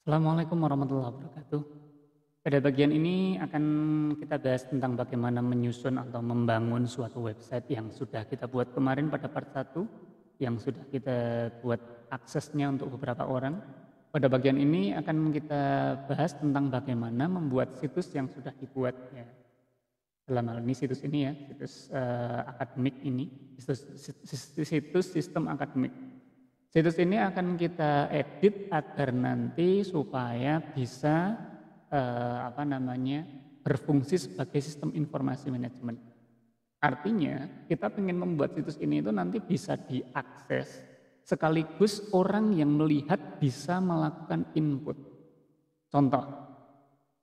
Assalamualaikum warahmatullahi wabarakatuh. Pada bagian ini akan kita bahas tentang bagaimana menyusun atau membangun suatu website yang sudah kita buat kemarin pada part 1, yang sudah kita buat aksesnya untuk beberapa orang. Pada bagian ini akan kita bahas tentang bagaimana membuat situs yang sudah dibuat ya. Dalam hal ini situs ini ya, situs akademik ini, situs sistem akademik. Situs ini akan kita edit agar nanti supaya bisa berfungsi sebagai sistem informasi manajemen. Artinya kita ingin membuat situs ini itu nanti bisa diakses sekaligus orang yang melihat bisa melakukan input. Contoh,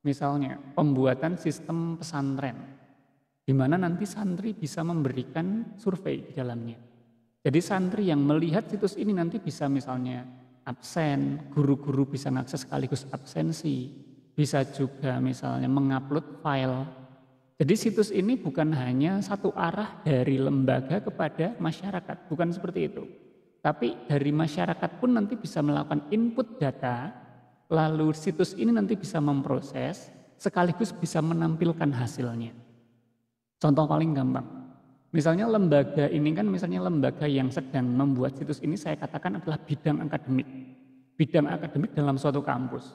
misalnya pembuatan sistem pesantren, di mana nanti santri bisa memberikan survei di dalamnya. Jadi santri yang melihat situs ini nanti bisa misalnya absen, guru-guru bisa mengakses sekaligus absensi, bisa juga misalnya mengupload file. Jadi situs ini bukan hanya satu arah dari lembaga kepada masyarakat, bukan seperti itu. Tapi dari masyarakat pun nanti bisa melakukan input data, lalu situs ini nanti bisa memproses, sekaligus bisa menampilkan hasilnya. Contoh paling gampang, misalnya lembaga ini kan misalnya lembaga yang sedang membuat situs ini saya katakan adalah bidang akademik. Bidang akademik dalam suatu kampus.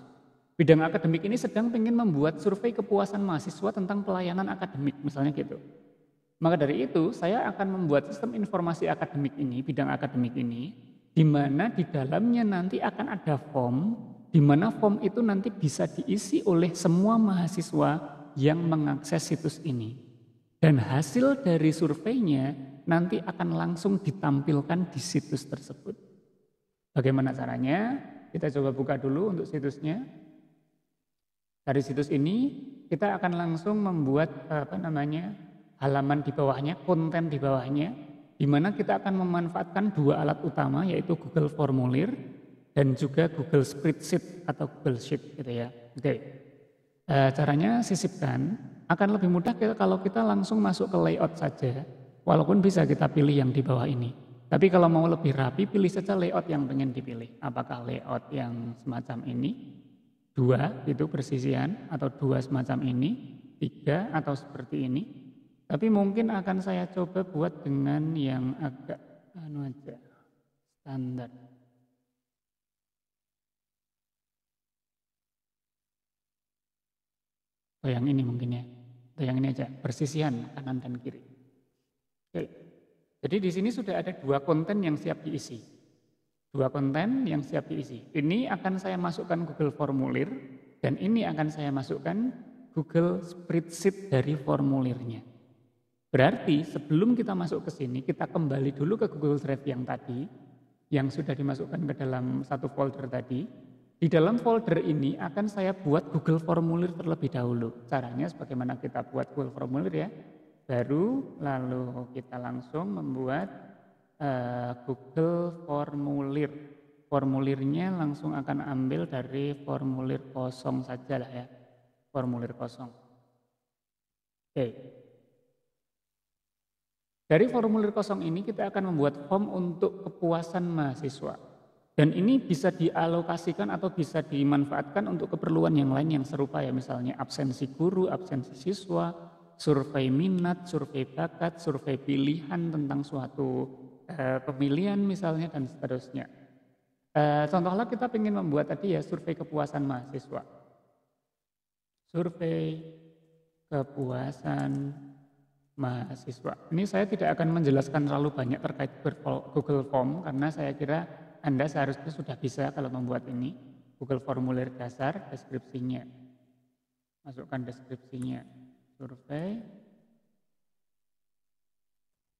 Bidang akademik ini sedang ingin membuat survei kepuasan mahasiswa tentang pelayanan akademik misalnya gitu. Maka dari itu saya akan membuat sistem informasi akademik ini, bidang akademik ini, di mana di dalamnya nanti akan ada form, di mana form itu nanti bisa diisi oleh semua mahasiswa yang mengakses situs ini. Dan hasil dari surveinya nanti akan langsung ditampilkan di situs tersebut. Bagaimana caranya? Kita coba buka dulu untuk situsnya. Dari situs ini kita akan langsung membuat halaman di bawahnya, konten di bawahnya, di mana kita akan memanfaatkan dua alat utama yaitu Google Formulir dan juga Google Spreadsheet atau Google Sheet gitu ya. Oke. Caranya sisipkan, akan lebih mudah kalau kita langsung masuk ke layout saja, walaupun bisa kita pilih yang di bawah ini. Tapi kalau mau lebih rapi, pilih saja layout yang pengen dipilih. Apakah layout yang semacam ini, 2 itu persisian, atau 2 semacam ini, 3 atau seperti ini. Tapi mungkin akan saya coba buat dengan yang agak standar. Atau yang ini mungkin ya. Atau yang ini aja, persisian kanan dan kiri. Oke. Jadi di sini sudah ada 2 konten yang siap diisi. 2 konten yang siap diisi. Ini akan saya masukkan Google Formulir dan ini akan saya masukkan Google Spreadsheet dari formulirnya. Berarti sebelum kita masuk ke sini, kita kembali dulu ke Google Drive yang tadi, yang sudah dimasukkan ke dalam satu folder tadi. Di dalam folder ini akan saya buat Google Formulir terlebih dahulu. Caranya sebagaimana kita buat Google Formulir ya. Baru lalu kita langsung membuat Google Formulir. Formulirnya langsung akan ambil dari formulir kosong saja lah ya. Formulir kosong. Oke. Dari formulir kosong ini kita akan membuat form untuk kepuasan mahasiswa. Dan ini bisa dialokasikan atau bisa dimanfaatkan untuk keperluan yang lain yang serupa ya. Misalnya absensi guru, absensi siswa, survei minat, survei bakat, survei pilihan tentang suatu pemilihan misalnya dan seterusnya. Contohnya kita ingin membuat tadi ya survei kepuasan mahasiswa. Survei kepuasan mahasiswa. Ini saya tidak akan menjelaskan terlalu banyak terkait Google Form karena saya kira Anda seharusnya sudah bisa kalau membuat ini. Google Formulir dasar, deskripsinya. Masukkan deskripsinya. Survei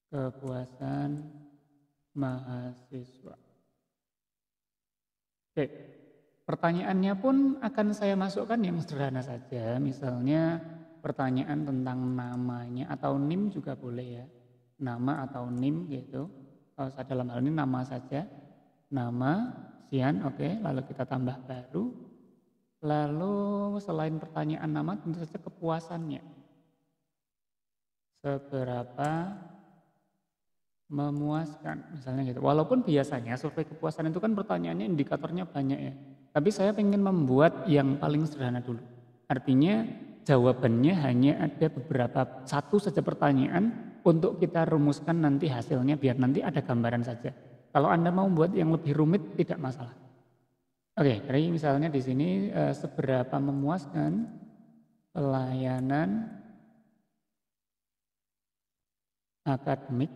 kepuasan mahasiswa. Oke, pertanyaannya pun akan saya masukkan yang sederhana saja. Misalnya pertanyaan tentang namanya atau NIM juga boleh ya. Nama atau NIM gitu. Kalau dalam hal ini nama saja. Nama, Sian, oke. Lalu kita tambah baru. Lalu selain pertanyaan nama tentu saja kepuasannya. Seberapa memuaskan misalnya gitu. Walaupun biasanya survei kepuasan itu kan pertanyaannya indikatornya banyak ya. Tapi saya ingin membuat yang paling sederhana dulu. Artinya jawabannya hanya ada satu saja pertanyaan untuk kita rumuskan nanti hasilnya biar nanti ada gambaran saja. Kalau Anda mau buat yang lebih rumit tidak masalah. Oke, jadi misalnya di sini seberapa memuaskan pelayanan akademik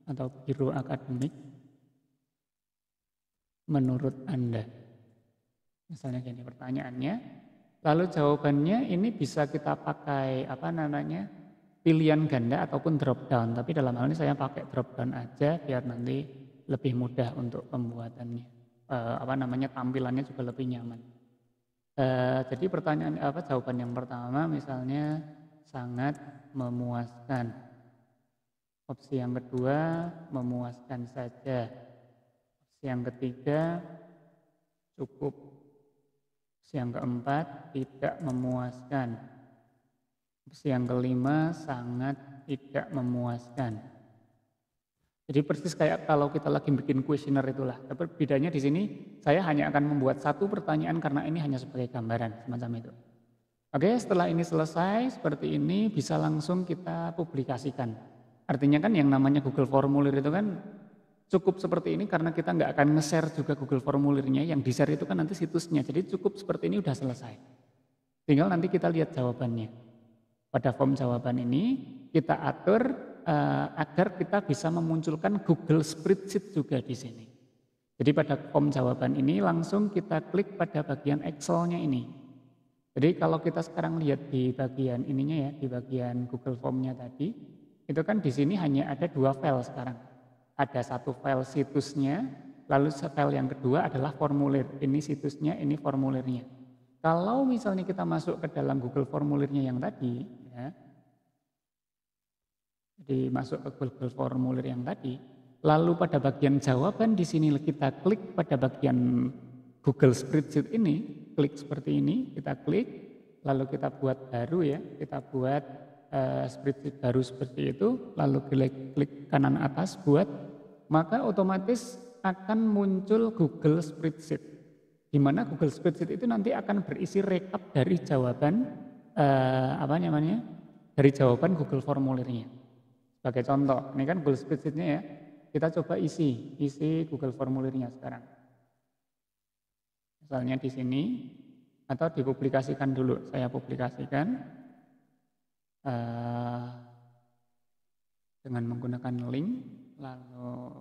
atau biro akademik menurut Anda? Misalnya gini pertanyaannya, lalu jawabannya ini bisa kita pakai pilihan ganda ataupun drop down. Tapi dalam hal ini saya pakai drop down aja biar nanti lebih mudah untuk pembuatannya. Tampilannya juga lebih nyaman. Jadi jawaban yang pertama misalnya sangat memuaskan. Opsi yang kedua memuaskan saja. Opsi yang ketiga cukup. Opsi yang keempat tidak memuaskan. Opsi yang kelima sangat tidak memuaskan. Jadi persis kayak kalau kita lagi bikin kuesioner itulah. Tapi bedanya di sini saya hanya akan membuat satu pertanyaan karena ini hanya sebagai gambaran semacam itu. Oke, setelah ini selesai seperti ini bisa langsung kita publikasikan. Artinya kan yang namanya Google Formulir itu kan cukup seperti ini karena kita nggak akan nge-share juga Google Formulirnya, yang di-share itu kan nanti situsnya. Jadi cukup seperti ini udah selesai. Tinggal nanti kita lihat jawabannya. Pada form jawaban ini kita atur agar kita bisa memunculkan Google Spreadsheet juga di sini. Jadi pada form jawaban ini langsung kita klik pada bagian Excel-nya ini. Jadi kalau kita sekarang lihat di bagian ininya ya, di bagian Google Form-nya tadi, itu kan di sini hanya ada 2 file sekarang. Ada satu file situsnya, lalu file yang kedua adalah formulir. Ini situsnya, ini formulirnya. Kalau misalnya kita masuk ke dalam Google Formulirnya yang tadi, ya, jadi masuk ke Google Formulir yang tadi, lalu pada bagian jawaban di sini kita klik pada bagian Google Spreadsheet ini, klik seperti ini, kita klik, lalu kita buat baru ya, kita buat spreadsheet baru seperti itu, lalu klik kanan atas buat, maka otomatis akan muncul Google Spreadsheet. Di mana Google Spreadsheet itu nanti akan berisi rekap dari jawaban dari jawaban Google Formulirnya. Sebagai contoh, ini kan Google Spreadsheet-nya ya, kita coba isi Google Formulirnya sekarang. Misalnya di sini, atau dipublikasikan dulu, saya publikasikan. Dengan menggunakan link, lalu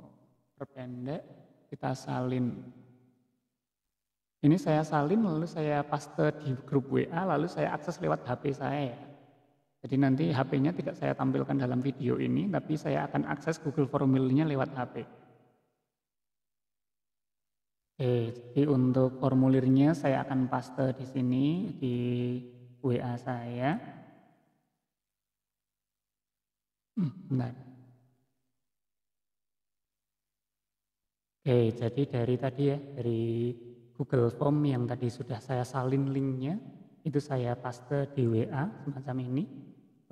perpendek, kita salin. Ini saya salin lalu saya paste di grup WA, lalu saya akses lewat HP saya. Jadi nanti HP-nya tidak saya tampilkan dalam video ini, tapi saya akan akses Google Formulirnya lewat HP. Jadi untuk formulirnya saya akan paste di sini di WA saya. Benar. Jadi dari tadi ya, dari Google Form yang tadi sudah saya salin linknya, itu saya paste di WA semacam ini.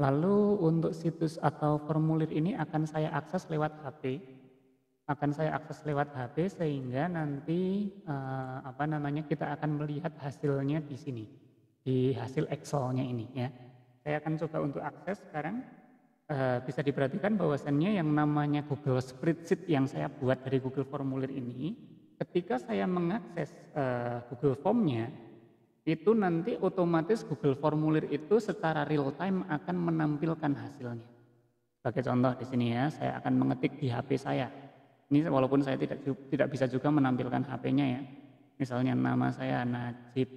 Lalu untuk situs atau formulir ini akan saya akses lewat HP. Sehingga nanti kita akan melihat hasilnya di sini, di hasil Excel-nya ini ya. Saya akan coba untuk akses sekarang. Bisa diperhatikan bahwasannya yang namanya Google Spreadsheet yang saya buat dari Google Formulir ini, ketika saya mengakses Google Form-nya, itu nanti otomatis Google Formulir itu secara real time akan menampilkan hasilnya. Sebagai contoh di sini ya, saya akan mengetik di HP saya. Ini walaupun saya tidak bisa juga menampilkan HP-nya ya. Misalnya nama saya Najib,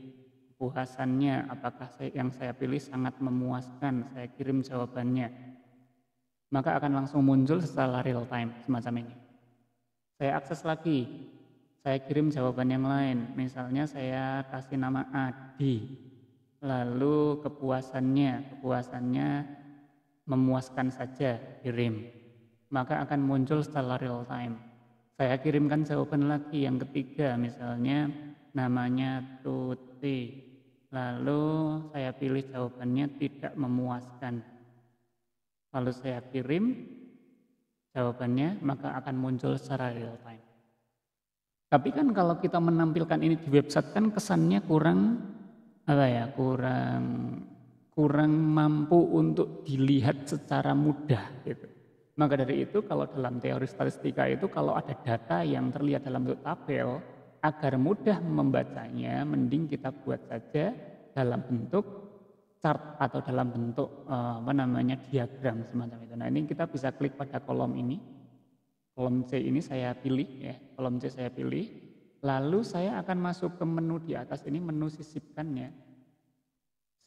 puasannya apakah yang saya pilih sangat memuaskan, saya kirim jawabannya. Maka akan langsung muncul secara real time semacam ini. Saya akses lagi, saya kirim jawaban yang lain. Misalnya saya kasih nama Adi, lalu kepuasannya memuaskan saja, kirim. Maka akan muncul secara real time. Saya kirimkan jawaban lagi yang ketiga, misalnya namanya Tuti, lalu saya pilih jawabannya tidak memuaskan. Lalu saya kirim jawabannya, maka akan muncul secara real time. Tapi kan kalau kita menampilkan ini di website kan kesannya kurang apa ya, kurang mampu untuk dilihat secara mudah gitu. Maka dari itu kalau dalam teori statistika itu kalau ada data yang terlihat dalam bentuk tabel, agar mudah membacanya mending kita buat saja dalam bentuk chart atau dalam bentuk diagram semacam itu. Nah, ini kita bisa klik pada kolom ini. Kolom C ini saya pilih ya, kolom C saya pilih. Lalu saya akan masuk ke menu di atas ini, menu sisipkan ya.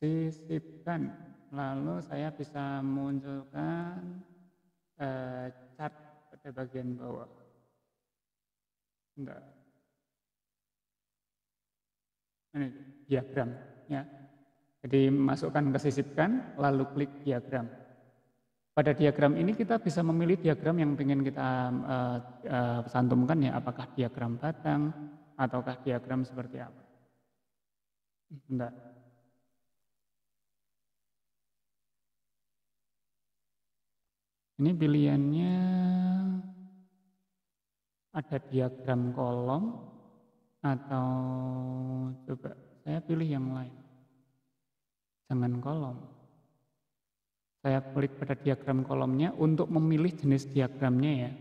Sisipkan. Lalu saya bisa munculkan chart pada bagian bawah. Enggak. Ini diagram ya. Jadi masukkan ke sisipkan, lalu klik diagram. Pada diagram ini kita bisa memilih diagram yang ingin kita cantumkan ya, apakah diagram batang ataukah diagram seperti apa. Bentar. Ini pilihannya ada diagram kolom atau coba saya pilih yang lain. Jangan kolom. Saya klik pada diagram kolomnya untuk memilih jenis diagramnya ya.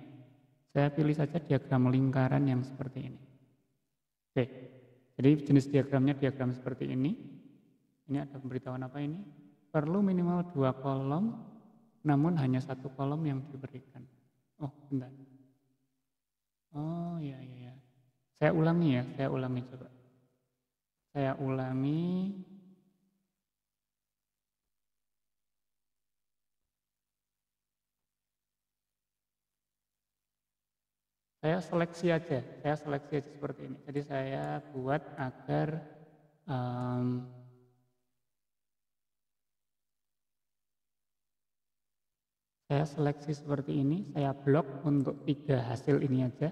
Saya pilih saja diagram lingkaran yang seperti ini. Oke, jadi jenis diagramnya diagram seperti ini. Ini ada pemberitahuan apa ini? Perlu minimal 2 kolom, namun hanya 1 kolom yang diberikan. Oh, bentar. Oh, iya. Saya ulangi coba. Saya ulangi. Saya seleksi aja seperti ini. Jadi saya buat agar saya seleksi seperti ini, saya blok untuk 3 hasil ini aja.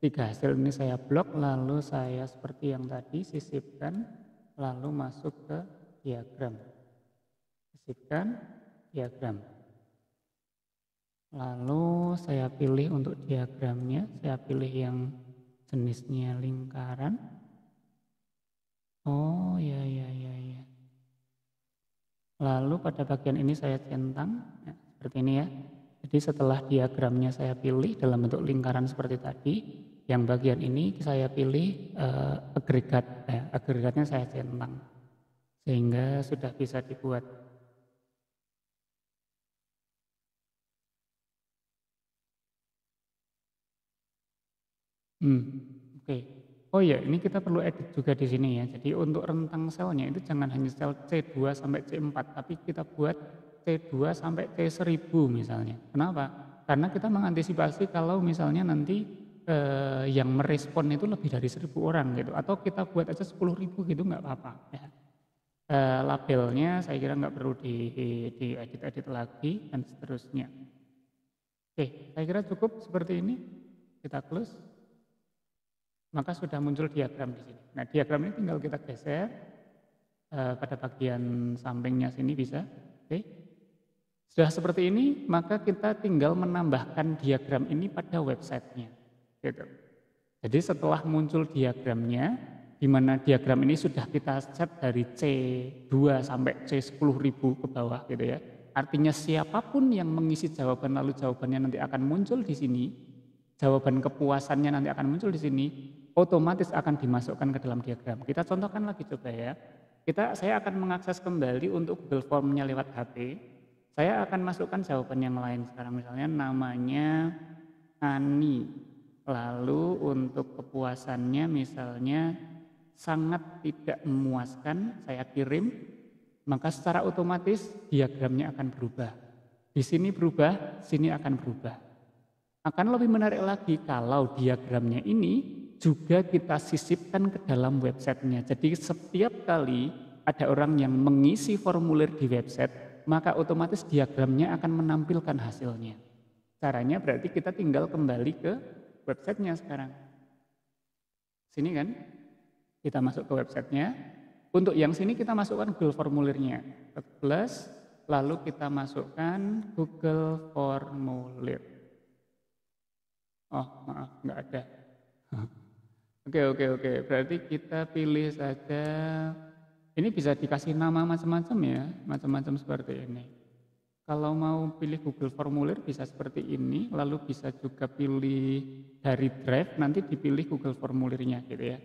3 hasil ini saya blok, lalu saya seperti yang tadi sisipkan, lalu masuk ke diagram. Sisipkan, diagram. Lalu saya pilih untuk diagramnya, saya pilih yang jenisnya lingkaran. Oh ya. Lalu pada bagian ini saya centang, ya, seperti ini ya. Jadi setelah diagramnya saya pilih dalam bentuk lingkaran seperti tadi, yang bagian ini saya pilih agregat, agregatnya saya centang. Sehingga sudah bisa dibuat. Oke. Oh iya, ini kita perlu edit juga di sini ya. Jadi untuk rentang selnya itu jangan hanya sel C2 sampai C4, tapi kita buat C2 sampai C1000 misalnya. Kenapa? Karena kita mengantisipasi kalau misalnya nanti yang merespon itu lebih dari 1000 orang gitu. Atau kita buat aja 10.000 gitu nggak apa-apa ya. Labelnya saya kira nggak perlu diedit lagi dan seterusnya. Oke, saya kira cukup seperti ini. Kita close. Maka sudah muncul diagram di sini. Nah, diagram ini tinggal kita geser pada bagian sampingnya sini bisa. Oke. Sudah seperti ini, maka kita tinggal menambahkan diagram ini pada websitenya. Gitu. Jadi setelah muncul diagramnya, di mana diagram ini sudah kita set dari C2 sampai C10.000 ke bawah gitu ya. Artinya siapapun yang mengisi jawaban lalu jawabannya nanti akan muncul di sini, jawaban kepuasannya nanti akan muncul di sini, otomatis akan dimasukkan ke dalam diagram. Kita contohkan lagi coba ya. Saya akan mengakses kembali untuk Google Form-nya lewat HP. Saya akan masukkan jawaban yang lain sekarang, misalnya namanya Ani. Lalu untuk kepuasannya misalnya sangat tidak memuaskan, saya kirim, maka secara otomatis diagramnya akan berubah. Di sini berubah, sini akan berubah. Akan lebih menarik lagi kalau diagramnya ini juga kita sisipkan ke dalam websitenya. Jadi setiap kali ada orang yang mengisi formulir di website, maka otomatis diagramnya akan menampilkan hasilnya. Caranya berarti kita tinggal kembali ke websitenya sekarang. Sini kan, kita masuk ke websitenya. Untuk yang sini kita masukkan Google formulirnya. Plus, lalu kita masukkan Google Formulir. Oh maaf, nggak ada. Oke. Berarti kita pilih saja, ini bisa dikasih nama macam-macam ya, macam-macam seperti ini. Kalau mau pilih Google Formulir bisa seperti ini, lalu bisa juga pilih dari Drive, nanti dipilih Google Formulirnya gitu ya.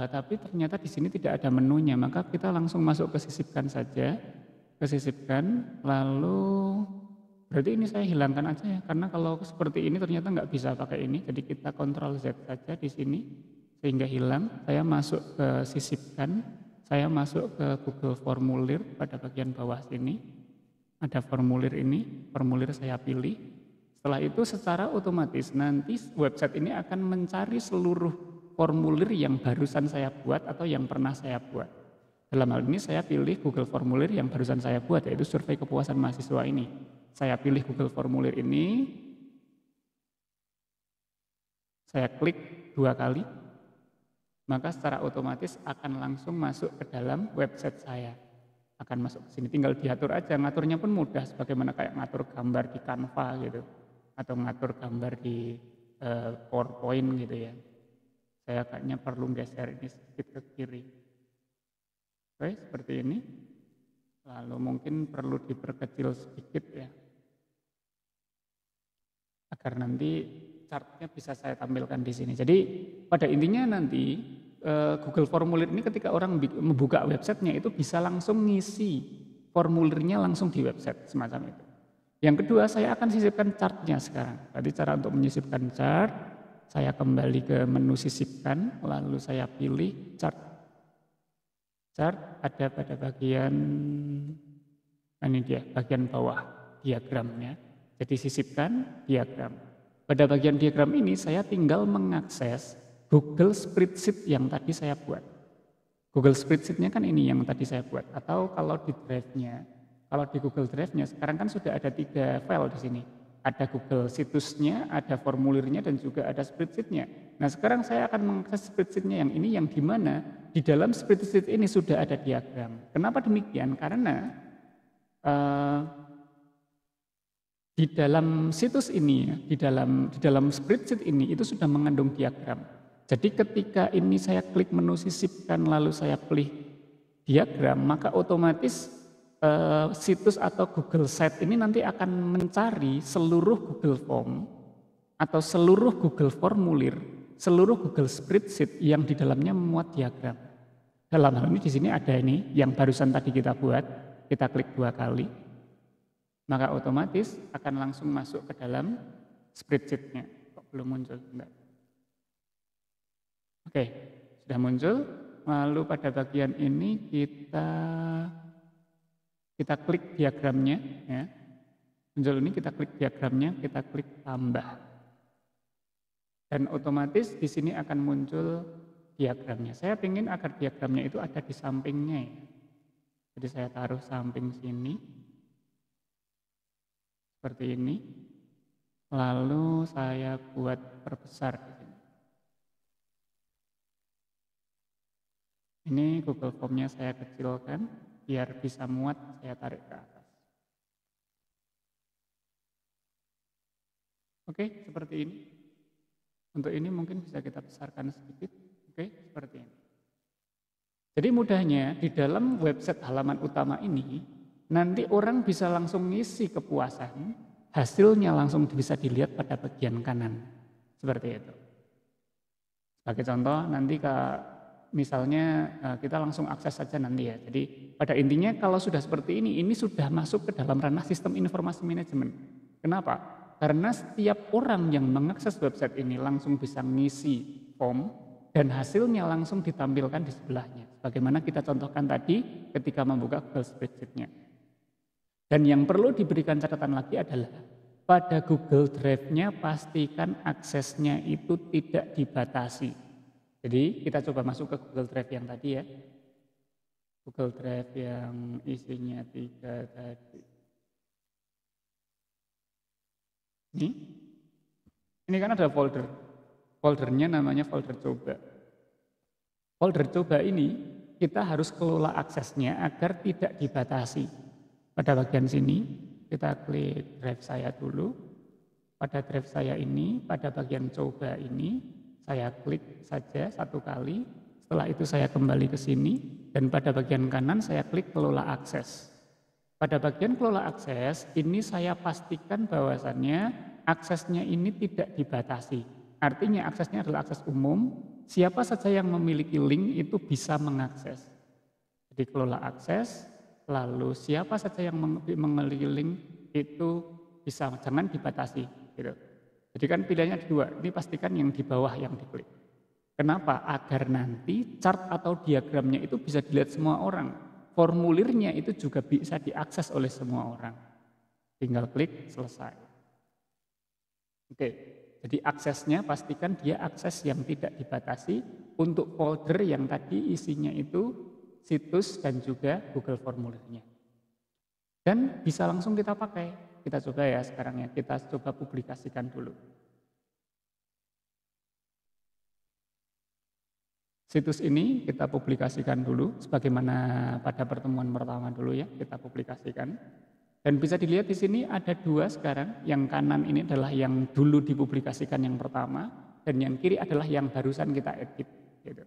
Tapi ternyata di sini tidak ada menunya, maka kita langsung masuk ke sisipkan saja, ke sisipkan, lalu berarti ini saya hilangkan aja ya, karena kalau seperti ini ternyata nggak bisa pakai ini, jadi kita Ctrl Z saja di sini sehingga hilang. Saya masuk ke sisipkan, saya masuk ke Google Formulir pada bagian bawah sini, ada formulir ini, formulir saya pilih. Setelah itu secara otomatis nanti website ini akan mencari seluruh formulir yang barusan saya buat atau yang pernah saya buat. Dalam hal ini saya pilih Google Formulir yang barusan saya buat, yaitu survei kepuasan mahasiswa ini. Saya pilih Google Formulir ini, saya klik 2 kali, maka secara otomatis akan langsung masuk ke dalam website saya. Akan masuk ke sini, tinggal diatur aja, ngaturnya pun mudah, sebagaimana kayak ngatur gambar di Canva gitu, atau ngatur gambar di PowerPoint gitu ya. Saya kayaknya perlu geser ini sedikit ke kiri. Oke, seperti ini. Lalu mungkin perlu diperkecil sedikit ya, agar nanti chartnya bisa saya tampilkan di sini. Jadi pada intinya nanti Google Formulir ini ketika orang membuka websitenya itu bisa langsung ngisi formulirnya langsung di website semacam itu. Yang kedua, saya akan sisipkan chartnya sekarang. Berarti cara untuk menyisipkan chart, saya kembali ke menu sisipkan, lalu saya pilih chart. Chart ada pada bagian, ini dia, bagian bawah diagramnya. Jadi sisipkan diagram. Pada bagian diagram ini saya tinggal mengakses Google Spreadsheet yang tadi saya buat. Google Spreadsheet-nya kan ini yang tadi saya buat. Atau kalau di Drive-nya, kalau di Google Drive-nya sekarang kan sudah ada 3 file di sini. Ada Google situsnya, ada formulirnya, dan juga ada spreadsheet-nya. Nah sekarang saya akan mengakses spreadsheet-nya yang ini, yang dimana di dalam spreadsheet ini sudah ada diagram. Kenapa demikian? Karena di dalam situs ini, di dalam spreadsheet ini itu sudah mengandung diagram. Jadi ketika ini saya klik menu sisipkan lalu saya pilih diagram, maka otomatis situs atau Google Site ini nanti akan mencari seluruh Google Form atau seluruh Google Formulir, seluruh Google Spreadsheet yang di dalamnya memuat diagram. Dalam hal ini di sini ada ini yang barusan tadi kita buat, kita klik 2 kali, maka otomatis akan langsung masuk ke dalam spreadsheet-nya. Kok belum muncul? Enggak. Oke, sudah muncul. Lalu pada bagian ini kita klik diagramnya, ya. Muncul ini, kita klik diagramnya, kita klik tambah. Dan otomatis di sini akan muncul diagramnya. Saya ingin agar diagramnya itu ada di sampingnya ya. Jadi saya taruh samping sini. Seperti ini. Lalu saya buat perbesar di sini. Ini Google Form-nya saya kecilkan. Biar bisa muat, saya tarik ke atas. Oke, seperti ini. Untuk ini mungkin bisa kita besarkan sedikit. Oke, seperti ini. Jadi mudahnya di dalam website halaman utama ini, nanti orang bisa langsung ngisi kepuasan, hasilnya langsung bisa dilihat pada bagian kanan. Seperti itu. Sebagai contoh, nanti misalnya kita langsung akses saja nanti ya. Jadi pada intinya kalau sudah seperti ini sudah masuk ke dalam ranah sistem informasi manajemen. Kenapa? Karena setiap orang yang mengakses website ini langsung bisa ngisi form dan hasilnya langsung ditampilkan di sebelahnya. Bagaimana kita contohkan tadi ketika membuka Google Spreadsheet-nya. Dan yang perlu diberikan catatan lagi adalah pada Google Drive-nya pastikan aksesnya itu tidak dibatasi. Jadi kita coba masuk ke Google Drive yang tadi ya. Google Drive yang isinya 3 tadi. Ini kan ada folder. Foldernya namanya folder coba. Folder coba ini kita harus kelola aksesnya agar tidak dibatasi. Pada bagian sini kita klik drive saya dulu. Pada drive saya ini, pada bagian coba ini, saya klik saja satu kali. Setelah itu saya kembali ke sini dan pada bagian kanan saya klik kelola akses. Pada bagian kelola akses ini saya pastikan bahwasannya aksesnya ini tidak dibatasi. Artinya aksesnya adalah akses umum, siapa saja yang memiliki link itu bisa mengakses. Jadi kelola akses, lalu siapa saja yang memiliki link itu bisa, jangan dibatasi. Gitu. Jadi kan pilihannya ada dua, ini pastikan yang di bawah yang diklik. Kenapa? Agar nanti chart atau diagramnya itu bisa dilihat semua orang. Formulirnya itu juga bisa diakses oleh semua orang. Tinggal klik, selesai. Oke, jadi aksesnya pastikan dia akses yang tidak dibatasi untuk folder yang tadi isinya itu situs dan juga Google formulirnya. Dan bisa langsung kita pakai. Kita coba ya sekarang ya, kita coba publikasikan dulu. Situs ini kita publikasikan dulu, sebagaimana pada pertemuan pertama dulu ya, kita publikasikan. Dan bisa dilihat di sini ada dua sekarang, yang kanan ini adalah yang dulu dipublikasikan yang pertama, dan yang kiri adalah yang barusan kita edit. Gitu.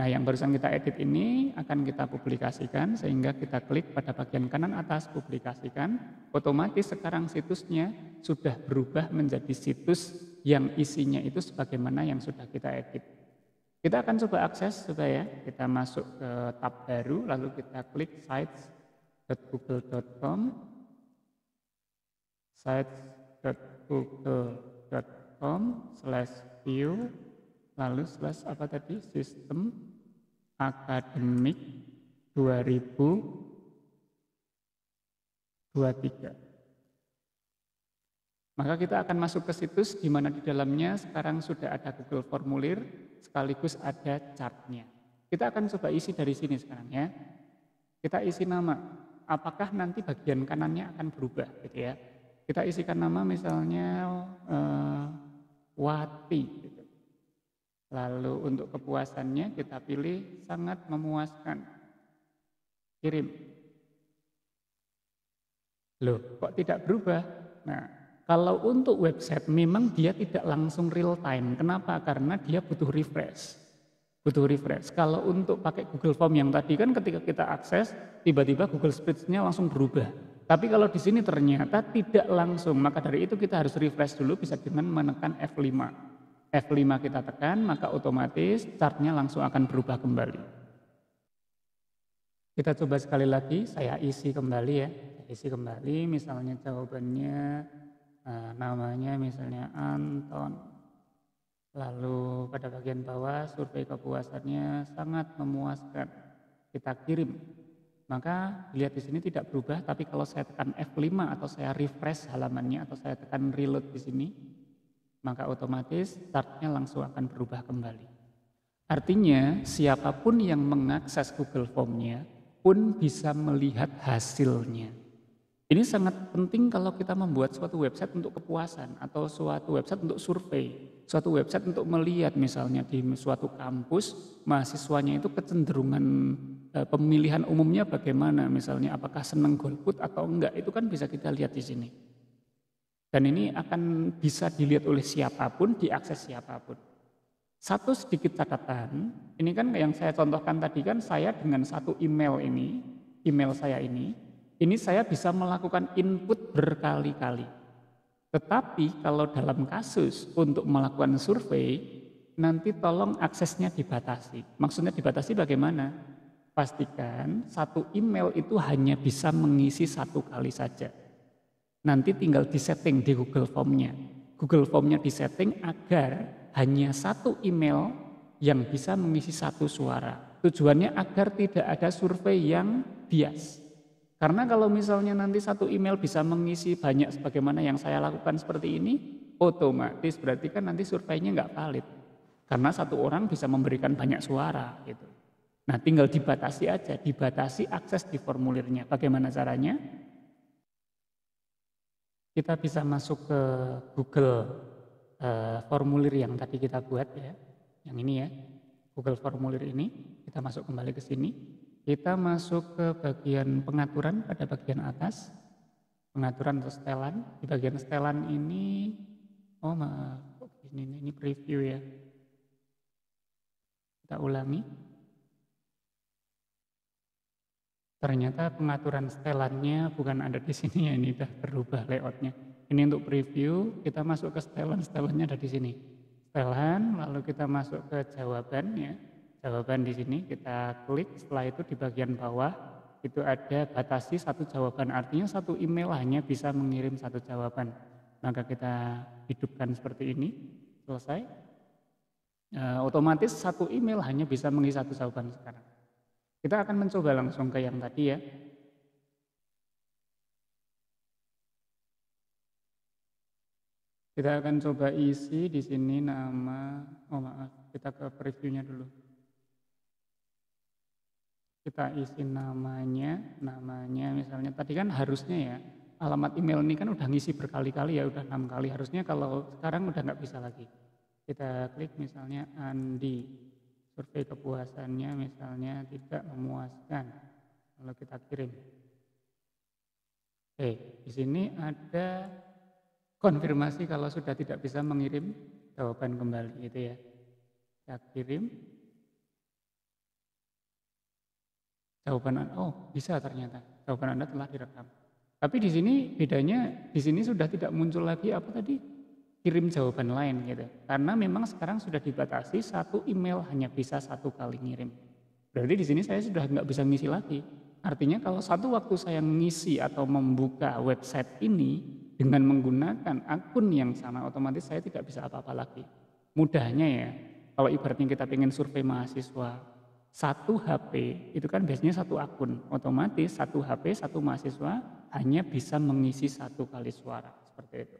Nah yang barusan kita edit ini akan kita publikasikan, sehingga kita klik pada bagian kanan atas publikasikan, otomatis sekarang situsnya sudah berubah menjadi situs yang isinya itu sebagaimana yang sudah kita edit. Kita akan coba akses supaya kita masuk ke tab baru, lalu kita klik sites.google.com, sites.google.com/view, lalu apa tadi, sistem akademik 2023. Maka kita akan masuk ke situs di mana di dalamnya sekarang sudah ada Google Formulir sekaligus ada chartnya. Kita akan coba isi dari sini sekarang ya. Kita isi nama. Apakah nanti bagian kanannya akan berubah gitu ya. Kita isikan nama misalnya Wati. Gitu. Lalu untuk kepuasannya kita pilih sangat memuaskan. Kirim. Loh kok tidak berubah? Nah. Kalau untuk website memang dia tidak langsung real time. Kenapa? Karena dia butuh refresh. Butuh refresh. Kalau untuk pakai Google Form yang tadi kan ketika kita akses, tiba-tiba Google Spreadsheet-nya langsung berubah. Tapi kalau di sini ternyata tidak langsung. Maka dari itu kita harus refresh dulu bisa dengan menekan F5. F5 kita tekan, maka otomatis chartnya langsung akan berubah kembali. Kita coba sekali lagi, saya isi kembali ya. Saya isi kembali, misalnya jawabannya... Nah, namanya misalnya Anton. Lalu pada bagian bawah survei kepuasannya sangat memuaskan. Kita kirim. Maka lihat di sini tidak berubah, tapi kalau saya tekan F5 atau saya refresh halamannya atau saya tekan reload di sini, maka otomatis chartnya langsung akan berubah kembali. Artinya siapapun yang mengakses Google Form-nya pun bisa melihat hasilnya. Ini sangat penting kalau kita membuat suatu website untuk kepuasan atau suatu website untuk survei, suatu website untuk melihat misalnya di suatu kampus mahasiswanya itu kecenderungan pemilihan umumnya bagaimana, misalnya apakah senang golput atau enggak, itu kan bisa kita lihat di sini. Dan ini akan bisa dilihat oleh siapapun, diakses siapapun. Satu sedikit catatan, ini kan yang saya contohkan tadi kan saya dengan satu email ini, email saya ini saya bisa melakukan input berkali-kali. Tetapi kalau dalam kasus untuk melakukan survei, nanti tolong aksesnya dibatasi. Maksudnya dibatasi bagaimana? Pastikan satu email itu hanya bisa mengisi satu kali saja. Nanti tinggal disetting di Google Form-nya. Google Form-nya disetting agar hanya satu email yang bisa mengisi satu suara. Tujuannya agar tidak ada survei yang bias. Karena kalau misalnya nanti satu email bisa mengisi banyak sebagaimana yang saya lakukan seperti ini, otomatis berarti kan nanti surveinya nggak valid. Karena satu orang bisa memberikan banyak suara gitu. Nah tinggal dibatasi aja, dibatasi akses di formulirnya. Bagaimana caranya? Kita bisa masuk ke Google formulir yang tadi kita buat ya, yang ini ya, Google formulir ini. Kita masuk kembali ke sini. Kita masuk ke bagian pengaturan pada bagian atas, pengaturan atau setelan. Di bagian setelan ini, oh maaf, ini preview ya. Kita ulangi. Ternyata pengaturan setelannya bukan ada di sini ya, ini udah berubah layoutnya. Ini untuk preview, kita masuk ke setelan, setelannya ada di sini. Setelan, lalu kita masuk ke jawaban ya. Jawaban di sini kita klik, setelah itu di bagian bawah itu ada batasi satu jawaban, artinya satu email hanya bisa mengirim satu jawaban. Maka kita hidupkan seperti ini, selesai. Otomatis satu email hanya bisa mengisi satu jawaban sekarang. Kita akan mencoba langsung ke yang tadi ya. Kita akan coba isi di sini nama, kita ke previewnya dulu. Kita isi namanya misalnya tadi kan harusnya ya, alamat email ini kan udah ngisi berkali-kali ya, udah 6 kali. Harusnya kalau sekarang udah nggak bisa lagi. Kita klik misalnya Andi, survei kepuasannya misalnya tidak memuaskan, lalu kita kirim. Oke, di sini ada konfirmasi kalau sudah tidak bisa mengirim jawaban kembali gitu ya. Kita kirim. Jawaban Anda, bisa ternyata. Jawaban Anda telah direkam. Tapi di sini bedanya, di sini sudah tidak muncul lagi apa tadi? Kirim jawaban lain gitu. Karena memang sekarang sudah dibatasi satu email hanya bisa satu kali ngirim. Berarti di sini saya sudah nggak bisa ngisi lagi. Artinya kalau satu waktu saya ngisi atau membuka website ini dengan menggunakan akun yang sama, otomatis saya tidak bisa apa-apa lagi. Mudahnya ya, kalau ibaratnya kita pengen survei mahasiswa, satu HP itu kan biasanya satu akun, otomatis satu HP, satu mahasiswa hanya bisa mengisi satu kali suara, seperti itu.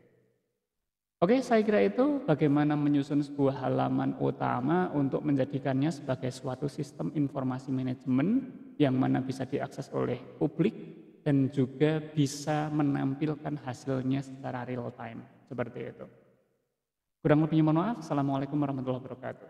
Oke, saya kira itu bagaimana menyusun sebuah halaman utama untuk menjadikannya sebagai suatu sistem informasi manajemen yang mana bisa diakses oleh publik dan juga bisa menampilkan hasilnya secara real time, seperti itu. Kurang lebihnya mohon maaf. Assalamualaikum warahmatullahi wabarakatuh.